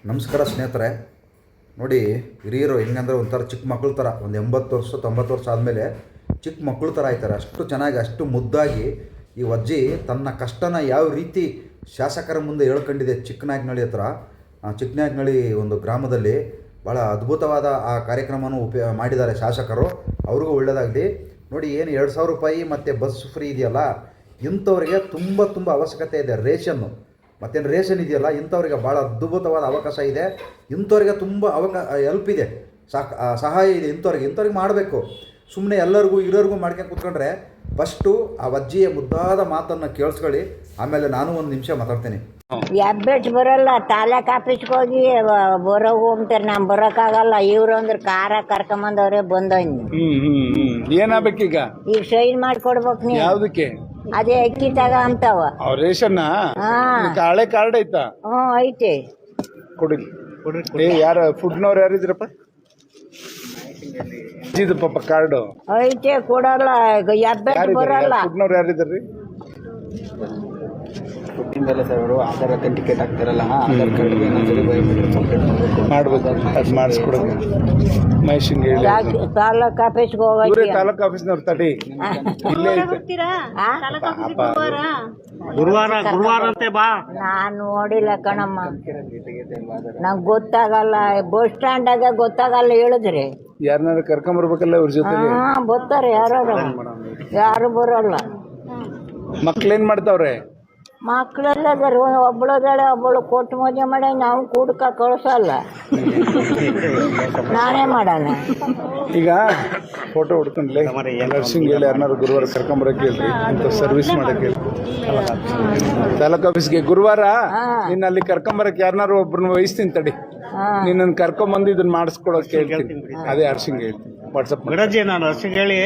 ನಮಸ್ಕಾರ ಸ್ನೇಹಿತರೆ. ನೋಡಿ, ಹಿರಿಯರು ಹೆಂಗಂದ್ರೆ ಒಂಥರ ಚಿಕ್ಕ ಮಕ್ಕಳ ಥರ, ಒಂದು 80 ವರ್ಷ 90 ವರ್ಷ ಆದಮೇಲೆ ಚಿಕ್ಕ ಮಕ್ಕಳ ಥರ ಆಯ್ತಾರೆ. ಅಷ್ಟು ಚೆನ್ನಾಗಿ, ಅಷ್ಟು ಮುದ್ದಾಗಿ ಈ ಅಜ್ಜಿ ತನ್ನ ಕಷ್ಟನ ಯಾವ ರೀತಿ ಶಾಸಕರ ಮುಂದೆ ಹೇಳ್ಕೊಂಡಿದೆ. ಚಿಕ್ಕನಾಯಕನಹಳ್ಳಿ ಹತ್ರ, ಚಿಕ್ಕನಾಯಕನಹಳ್ಳಿ ಒಂದು ಗ್ರಾಮದಲ್ಲಿ ಭಾಳ ಅದ್ಭುತವಾದ ಆ ಕಾರ್ಯಕ್ರಮವನ್ನು ಮಾಡಿದ್ದಾರೆ ಶಾಸಕರು. ಅವ್ರಿಗೂ ಒಳ್ಳೆಯದಾಗಲಿ. ನೋಡಿ, ಏನು 2,000 ರೂಪಾಯಿ ಮತ್ತು ಬಸ್ ಫ್ರೀ ಇದೆಯಲ್ಲ, ಇಂಥವ್ರಿಗೆ ತುಂಬ ಅವಶ್ಯಕತೆ ಇದೆ. ರೇಷನ್ನು ಮತ್ತೇನು ರೇಷನ್ ಇದೆಯಲ್ಲ, ಇಂಥವ್ರಿಗೆ ಭಾಳ ಅದ್ಭುತವಾದ ಅವಕಾಶ ಇದೆ. ಇಂಥವ್ರಿಗೆ ತುಂಬ ಹೆಲ್ಪ್ ಇದೆ, ಸಹಾಯ ಇದೆ. ಇಂಥವ್ರಿಗೆ ಮಾಡಬೇಕು. ಸುಮ್ಮನೆ ಎಲ್ಲರಿಗೂ ಇರೋರಿಗೂ ಮಾಡ್ಕೊಂಡು ಕೂತ್ಕೊಂಡ್ರೆ ಫಸ್ಟು ಆ ಅಜ್ಜಿಯ ಮುದ್ದಾದ ಮಾತನ್ನು ಕೇಳಿಸ್ಕೊಳ್ಳಿ, ಆಮೇಲೆ ನಾನು ಒಂದು ನಿಮಿಷ ಮಾತಾಡ್ತೀನಿ. ಎಬ್ಬೆಟ್ ಬರಲ್ಲ, ತಾಲೂಕ್ ಆಫೀಸ್ಗೆ ಹೋಗಿ ಬರೋಗು ಅಂತಾರೆ. ನಾನು ಬರೋಕ್ಕಾಗಲ್ಲ. ಇವ್ರು ಅಂದ್ರೆ ಕಾರ ಕರ್ಕೊಂಬಂದವ್ರೆ ಬಂದವ್ನಿ. ಏನಾಗಬೇಕೀಗ? ಈಗ ಸೈನ್ ಮಾಡ್ಕೊಡ್ಬೇಕು ನೀವು. ಯಾವ್ದಕ್ಕೆ? ಅದೇ ಅಕ್ಕಿ ತಗ ಅಂತಾವ. ರೇಷನ್ ಹಳೆ ಕಾರ್ಡ್ ಐತಾ? ಐತೆ. ಕೊಡಿ. ಯಾರ ಫುಡ್ನವ್ರು ಯಾರಿದ್ರಪ್ಪ? ಇದು ಪಾಪ ಕಾರ್ಡು ಐತೆ, ಕೊಡಲ್ಲ. ಎಬ್ಬೆಟ್ ಬರಲ್ಲ. ಫುಡ್ನವ್ರು ಯಾರಿದ್ರಿ? ಅವರು ಆಧಾರ್ ಅಥೆಂಟಿಕೇಟ್ ಆಗ್ತಾರಲ್ಲ, ಆಧಾರ್ ಕಾರ್ಡ್ ಮಾಡ್ಬೇಕು. ಅದು ಮಾಡಿಸ್ಕೊಡೋದು ಮಹೇಶಂಗೆ ಹೇಳಿ. ತಾಲೂಕ್ ಆಫೀಸ್ಗೆ ಹೋಗಿ ತಾಲೂಕ್ ಆಫೀಸ್ನವ್ರು ತಡಿ, ಇಲ್ಲೇ ಗುರುವಾರ ಅಂತೆ ಬಾ. ನಾನು ನೋಡಿಲ್ಲ ಕಣಮ್ಮ, ನಂಗೆ ಗೊತ್ತಾಗಲ್ಲ. ಬಸ್ ಸ್ಟ್ಯಾಂಡಾಗ ಗೊತ್ತಾಗಲ್ಲ ಹೇಳಿದ್ರಿ. ಯಾರನ್ನಾರು ಕರ್ಕೊಂಬರ್ಬೇಕಲ್ಲ ಅವ್ರ ಜೊತೆ. ಬರ್ತಾರೆ ಯಾರು ಬರೋಲ್ಲ. ಮಕ್ಳೇನ್ ಮಾಡ್ತಾವ್ರೆ? ಮಕ್ಕಳೆಲ್ಲ ಒಬ್ಬಳದಾಳೆ, ಒಬ್ಬಳು ಕೊಟ್ಟು ಮದುವೆ ಮಾಡಿ ನಾವು ಕೂಡ್ಕ ಕಳ್ಸಲ್ಲ. ನಾನೇ ಮಾಡೋಣ. ಈಗ ಫೋಟೋ ಹೊಡ್ಕೊಂಡ್ಲೆ ನರ್ಸಿಂಗ್ ಹೇಳಿ ಯಾರನ್ನಾರು ಗುರುವಾರ ಕರ್ಕೊಂಬರಕ್ಕೆ ಹೇಳ್ರಿ, ಅಂತ ಸರ್ವಿಸ್ ಮಾಡಕ್ಕೆ ಹೇಳಿ. ತಾಲೂಕ್ ಆಫೀಸ್ಗೆ ಗುರುವಾರ ನಿನ್ನ ಅಲ್ಲಿ ಕರ್ಕೊಂಬರಕ್ಕೆ ಯಾರನ್ನಾರು ಒಬ್ರನ್ನ ವಹಿಸ್ತೀನಿ ತಡಿ. ನಿನ್ನ ಕರ್ಕೊಂಬಂದು ಇದನ್ನ ಮಾಡಿಸ್ಕೊಡಕ್ಕೆ ಹೇಳ್ತೀನಿ. ಅದೇ ಹರ್ಷಿಂಗ್ ಹೇಳ್ತೀನಿ. ವಾಟ್ಸಪ್ ನಾನು ಹರ್ಷಿಂಗ್ ಹೇಳಿ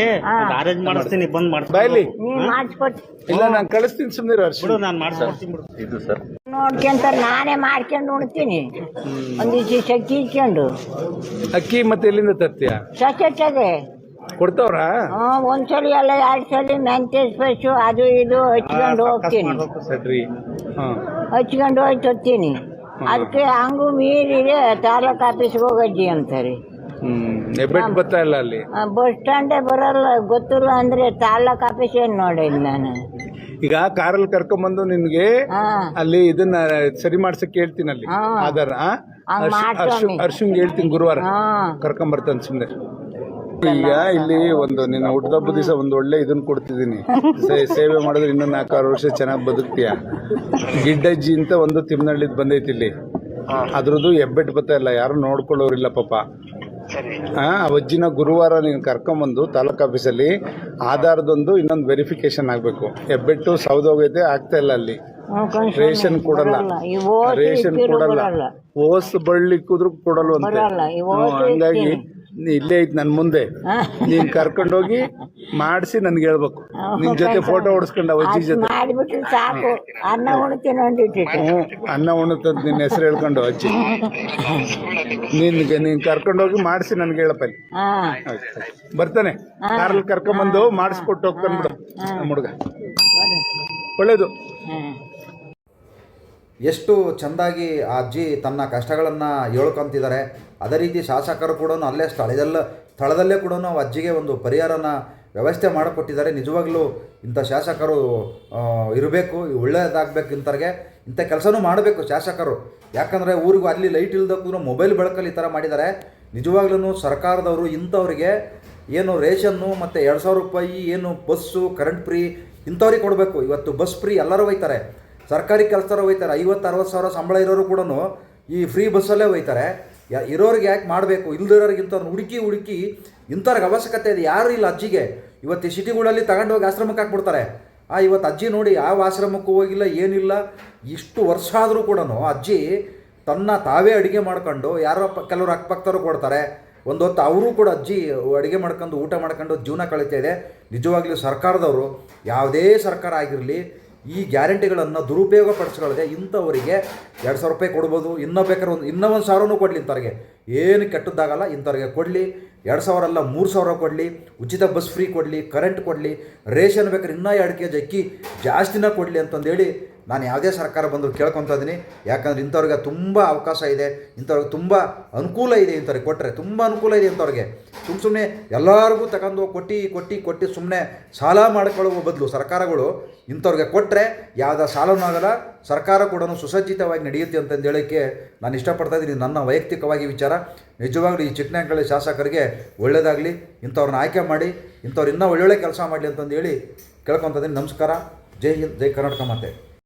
ಅರೇಂಜ್ ಮಾಡಿಸ್ತೀನಿ, ಬಂದ್ ಮಾಡ್ತೀನಿ. ಬಾಯ್ಲಿ ಮಾಡಿಸ್ಕೊಡ್ತೀನಿ. ಇಲ್ಲ, ನಾನು ಕಳಿಸ್ತೀನಿ, ಸುಮ್ಮನೆ ಹರ್ಷ. ನಾನು ಮಾಡಿಸ್ಕೊಡ್ತೀನಿ. ಇದು ಸರ್ ನೋಡ್ಕೊಂತಾರೆ, ನಾನೇ ಮಾಡ್ಕೊಂಡು ಉಣ್ತೀನಿ. ಒಂದಿವ್ಸ ಅಕ್ಕಿ ಇಟ್ಕೊಂಡು. ಅಕ್ಕಿ ಮತ್ತೆ ಎಲ್ಲಿಂದ ತರ್ತೀಯ? ಸಚೆಟ್ಟದೆ ಕೊಡ್ತಾವ್ರ? ಒಂದ್ಸಲಿ ಎಲ್ಲ 2 ಸಲ ಮೆಂತೆ ಸ್ಪೆಷು ಅದು ಇದು ಹಚ್ಕೊಂಡು ಹೋಗ್ತೀನಿ. ಸರಿ, ಹಚ್ಕೊಂಡು ಹೋಗಿ ತರ್ತೀನಿ. ಅದಕ್ಕೆ ಹಂಗೂ ಮೀರಿದೆ ತಾಲೂಕ್ ಆಫೀಸ್ಗೆ ಹೋಗಜ್ಜಿ ಅಂತಾರೆ. ಹೆಬ್ಬೆಟ್ ಬರ್ತಾ ಇಲ್ಲ ಅಲ್ಲಿ. ಬಸ್ ಸ್ಟ್ಯಾಂಡೇ ಬರಲ್ಲ, ಗೊತ್ತಿಲ್ಲ ಅಂದ್ರೆ ತಾಲೂಕ್ ಆಫೀಸ್ ಏನ್ ನೋಡಿಲ್ಲ ನಾನು. ಈಗ ಕಾರಲ್ಲಿ ಕರ್ಕೊಂಬಂದು ನಿನ್ಗೆ ಅಲ್ಲಿ ಇದನ್ನ ಸರಿ ಮಾಡ್ಸಕ್ ಹೇಳ್ತೀನಿ. ಅಲ್ಲಿ ಆಧಾರ ಹರ್ಷಂಗ್ ಹೇಳ್ತೀನಿ, ಗುರುವಾರ ಕರ್ಕೊಂಬರ್ತಾನೆ. ಸುಮ್ನೆ ಈಗ ಇಲ್ಲಿ ಒಂದು ನಿನ್ನ ಹುಟ್ಟದಬ್ಬ ದಿವಸ ಒಂದು ಒಳ್ಳೆ ಇದನ್ನ ಕೊಡ್ತಿದ್ದೀನಿ. ಸೇವೆ ಮಾಡಿದ್ರೆ ಇನ್ನೂ 4-6 ವರ್ಷ ಚೆನ್ನಾಗಿ ಬದುಕ್ತೀಯ. ಗಿಡ್ಡಜ್ಜಿ ಅಂತ ಒಂದು ತಿಮ್ಮನಹಳ್ಳಿದ್ ಬಂದೈತಿ ಇಲ್ಲಿ. ಅದ್ರದ್ದು ಹೆಬ್ಬೆಟ್ ಬರ್ತಾ ಇಲ್ಲ, ಯಾರು ನೋಡ್ಕೊಳ್ಳೋರಿಲ್ಲ ಪಾಪ. ಅಜ್ಜಿನ ಗುರುವಾರ ನೀನು ಕರ್ಕೊಂಬಂದು ತಾಲೂಕ್ ಆಫೀಸಲ್ಲಿ ಆಧಾರದೊಂದು ಇನ್ನೊಂದು ವೆರಿಫಿಕೇಶನ್ ಆಗಬೇಕು. ಹೆಬ್ಬೆಟ್ಟು ಸೌದೋಗೈತೆ, ಆಗ್ತಾ ಇಲ್ಲ ಅಲ್ಲಿ. ರೇಷನ್ ಕೊಡಲ್ಲ, ಓಸ್ ಬಳ್ಳಿಕ್ಕಿದ್ರು ಕೊಡಲ್ವಂತೆ. ಹಂಗಾಗಿ ಇಲ್ಲೇ ಐತಿ ನನ್ನ ಮುಂದೆ, ನೀನ್ ಕರ್ಕೊಂಡೋಗಿ ಮಾಡಿಸಿ ನನ್ಗೆ ಹೇಳ್ಬೇಕು. ನಿನ್ ಜೊತೆ ಫೋಟೋ ಹೊಡ್ಸ್ಕೊಂಡ ಅಜ್ಜಿ ಜೊತೆ ಅನ್ನ ಉಣ್ಣುತ್ತಂತ ನಿನ್ನ ಹೆಸರು ಹೇಳ್ಕೊಂಡು ಅಜ್ಜಿ ನೀನ್ ಕರ್ಕೊಂಡೋಗಿ ಮಾಡಿಸಿ ನನ್ಗೆ ಹೇಳಪ್ಪ. ಅಲ್ಲಿ ಬರ್ತಾನೆ, ಕಾರಲ್ಲಿ ಕರ್ಕೊಂಬಂದು ಮಾಡಿಸ್ಕೊಟ್ಟು ಹೋಗ್ತಾನೆ ಬಿಡು ನಮ್ಮ ಹುಡುಗ. ಒಳ್ಳೇದು. ಎಷ್ಟು ಚೆಂದಾಗಿ ಆ ಅಜ್ಜಿ ತನ್ನ ಕಷ್ಟಗಳನ್ನು ಹೇಳ್ಕೊಂತಿದ್ದಾರೆ. ಅದೇ ರೀತಿ ಶಾಸಕರು ಕೂಡ ಅಲ್ಲೇ ಸ್ಥಳದಲ್ಲೇ ಕೂಡ ಅಜ್ಜಿಗೆ ಒಂದು ಪರಿಹಾರನ ವ್ಯವಸ್ಥೆ ಮಾಡಿಕೊಟ್ಟಿದ್ದಾರೆ. ನಿಜವಾಗ್ಲೂ ಇಂಥ ಶಾಸಕರು ಇರಬೇಕು, ಒಳ್ಳೆಯದಾಗಬೇಕು. ಇಂಥ ಕೆಲಸನೂ ಮಾಡಬೇಕು ಶಾಸಕರು. ಯಾಕಂದರೆ ಊರಿಗೂ ಅಲ್ಲಿ ಲೈಟ್ ಇಲ್ದಕ್ಕೂ ಮೊಬೈಲ್ ಬಳಕಲ್ಲಿ ಈ ಥರ ಮಾಡಿದ್ದಾರೆ. ನಿಜವಾಗ್ಲೂ ಸರ್ಕಾರದವರು ಇಂಥವ್ರಿಗೆ ಏನು ರೇಷನ್ನು ಮತ್ತು 2,000 ರೂಪಾಯಿ ಏನು ಬಸ್ಸು, ಕರೆಂಟ್ ಫ್ರೀ ಇಂಥವ್ರಿಗೆ ಕೊಡಬೇಕು. ಇವತ್ತು ಬಸ್ ಫ್ರೀ ಎಲ್ಲರೂ ಒಯ್ತಾರೆ, ಸರ್ಕಾರಿ ಕೆಲಸದವರು ಒಯ್ತಾರೆ. 50-60 ಸಾವಿರ ಸಂಬಳ ಇರೋರು ಕೂಡ ಈ ಫ್ರೀ ಬಸ್ಸಲ್ಲೇ ಒಯ್ತಾರೆ. ಇರೋರಿಗೆ ಯಾಕೆ ಮಾಡಬೇಕು? ಇಲ್ದಿರೋರಿಗೆ ಇಂಥವ್ರನ್ನ ಹುಡುಕಿ ಇಂಥವ್ರಿಗೆ ಅವಶ್ಯಕತೆ ಇದೆ. ಯಾರೂ ಇಲ್ಲ ಅಜ್ಜಿಗೆ. ಇವತ್ತು ಈ ಸಿಟಿಗಳಲ್ಲಿ ತಗೊಂಡೋಗಿ ಆಶ್ರಮಕ್ಕೆ ಹಾಕ್ಬಿಡ್ತಾರೆ. ಇವತ್ತು ಅಜ್ಜಿ ನೋಡಿ ಯಾವ ಆಶ್ರಮಕ್ಕೂ ಹೋಗಿಲ್ಲ, ಏನಿಲ್ಲ. ಇಷ್ಟು ವರ್ಷ ಆದರೂ ಕೂಡ ಅಜ್ಜಿ ತಾವೇ ಅಡುಗೆ ಮಾಡ್ಕೊಂಡು, ಯಾರೋ ಕೆಲವರು ಅಕ್ಕಪಕ್ಕದವರು ಕೊಡ್ತಾರೆ. ಒಂದು ಹೊತ್ತು ಅವರು ಕೂಡ ಅಜ್ಜಿ ಅಡುಗೆ ಮಾಡ್ಕೊಂಡು ಊಟ ಮಾಡ್ಕೊಂಡು ಜೀವನ ಕಳೀತಾ ಇದೆ. ನಿಜವಾಗ್ಲೂ ಸರ್ಕಾರದವರು, ಯಾವುದೇ ಸರ್ಕಾರ ಆಗಿರಲಿ, ಈ ಗ್ಯಾರಂಟಿಗಳನ್ನು ದುರುಪಯೋಗ ಪಡಿಸ್ಕೊಳ್ಳದೆ ಇಂಥವರಿಗೆ 2,000 ರೂಪಾಯಿ ಕೊಡ್ಬೋದು. ಇನ್ನೂ ಬೇಕಾದ್ರೆ ಇನ್ನೂ 1,000 ಕೊಡಲಿ. ಇಂಥವ್ರಿಗೆ ಏನು ಕೆಟ್ಟದ್ದಾಗಲ್ಲ. ಇಂಥವ್ರಿಗೆ ಕೊಡಲಿ. 2,000 ಅಲ್ಲ, 3,000 ಕೊಡಲಿ. ಉಚಿತ ಬಸ್ ಫ್ರೀ ಕೊಡಲಿ, ಕರೆಂಟ್ ಕೊಡಲಿ, ರೇಷನ್ ಬೇಕಾದ್ರೆ ಇನ್ನೂ 2 kg ಅಕ್ಕಿ ಜಾಸ್ತಿನ ಕೊಡಲಿ ಅಂತಂದೇಳಿ ನಾನು ಯಾವುದೇ ಸರ್ಕಾರ ಬಂದರೂ ಕೇಳ್ಕೊತಾ ಇದ್ದೀನಿ. ಯಾಕಂದರೆ ಇಂಥವ್ರಿಗೆ ತುಂಬ ಅವಕಾಶ ಇದೆ, ಇಂಥವ್ರಿಗೆ ತುಂಬ ಅನುಕೂಲ ಇದೆ. ಇಂಥವ್ರಿಗೆ ಕೊಟ್ಟರೆ ತುಂಬ ಅನುಕೂಲ ಇದೆ. ಇಂಥವ್ರಿಗೆ ಸುಮ್ಮನೆ ಎಲ್ಲರಿಗೂ ತಗೊಂಡು ಕೊಟ್ಟು ಸುಮ್ಮನೆ ಸಾಲ ಮಾಡ್ಕೊಳ್ಳುವ ಬದಲು ಸರ್ಕಾರಗಳು ಇಂಥವ್ರಿಗೆ ಕೊಟ್ಟರೆ ಯಾವುದೇ ಸಾಲನೂ ಆಗಲ್ಲ, ಸರ್ಕಾರ ಕೂಡ ಸುಸಜ್ಜಿತವಾಗಿ ನಡೆಯುತ್ತೆ ಅಂತಂದು ಹೇಳೋಕ್ಕೆ ನಾನು ಇಷ್ಟಪಡ್ತಾ ಇದ್ದೀನಿ. ನನ್ನ ವೈಯಕ್ತಿಕವಾಗಿ ವಿಚಾರ. ನಿಜವಾಗ್ಲೂ ಈ ಚಿಕ್ಕನಹಳ್ಳಿ ಶಾಸಕರಿಗೆ ಒಳ್ಳೆಯದಾಗಲಿ, ಇಂಥವ್ರನ್ನ ಆಯ್ಕೆ ಮಾಡಿ ಇಂಥವ್ರು ಇನ್ನೂ ಒಳ್ಳೊಳ್ಳೆ ಕೆಲಸ ಮಾಡಲಿ ಅಂತಂದು ಹೇಳಿ ಕೇಳ್ಕೊತಾ ಇದ್ದೀನಿ. ನಮಸ್ಕಾರ. ಜೈ ಹಿಂದ್, ಜೈ ಕರ್ನಾಟಕ ಮಾತೆ.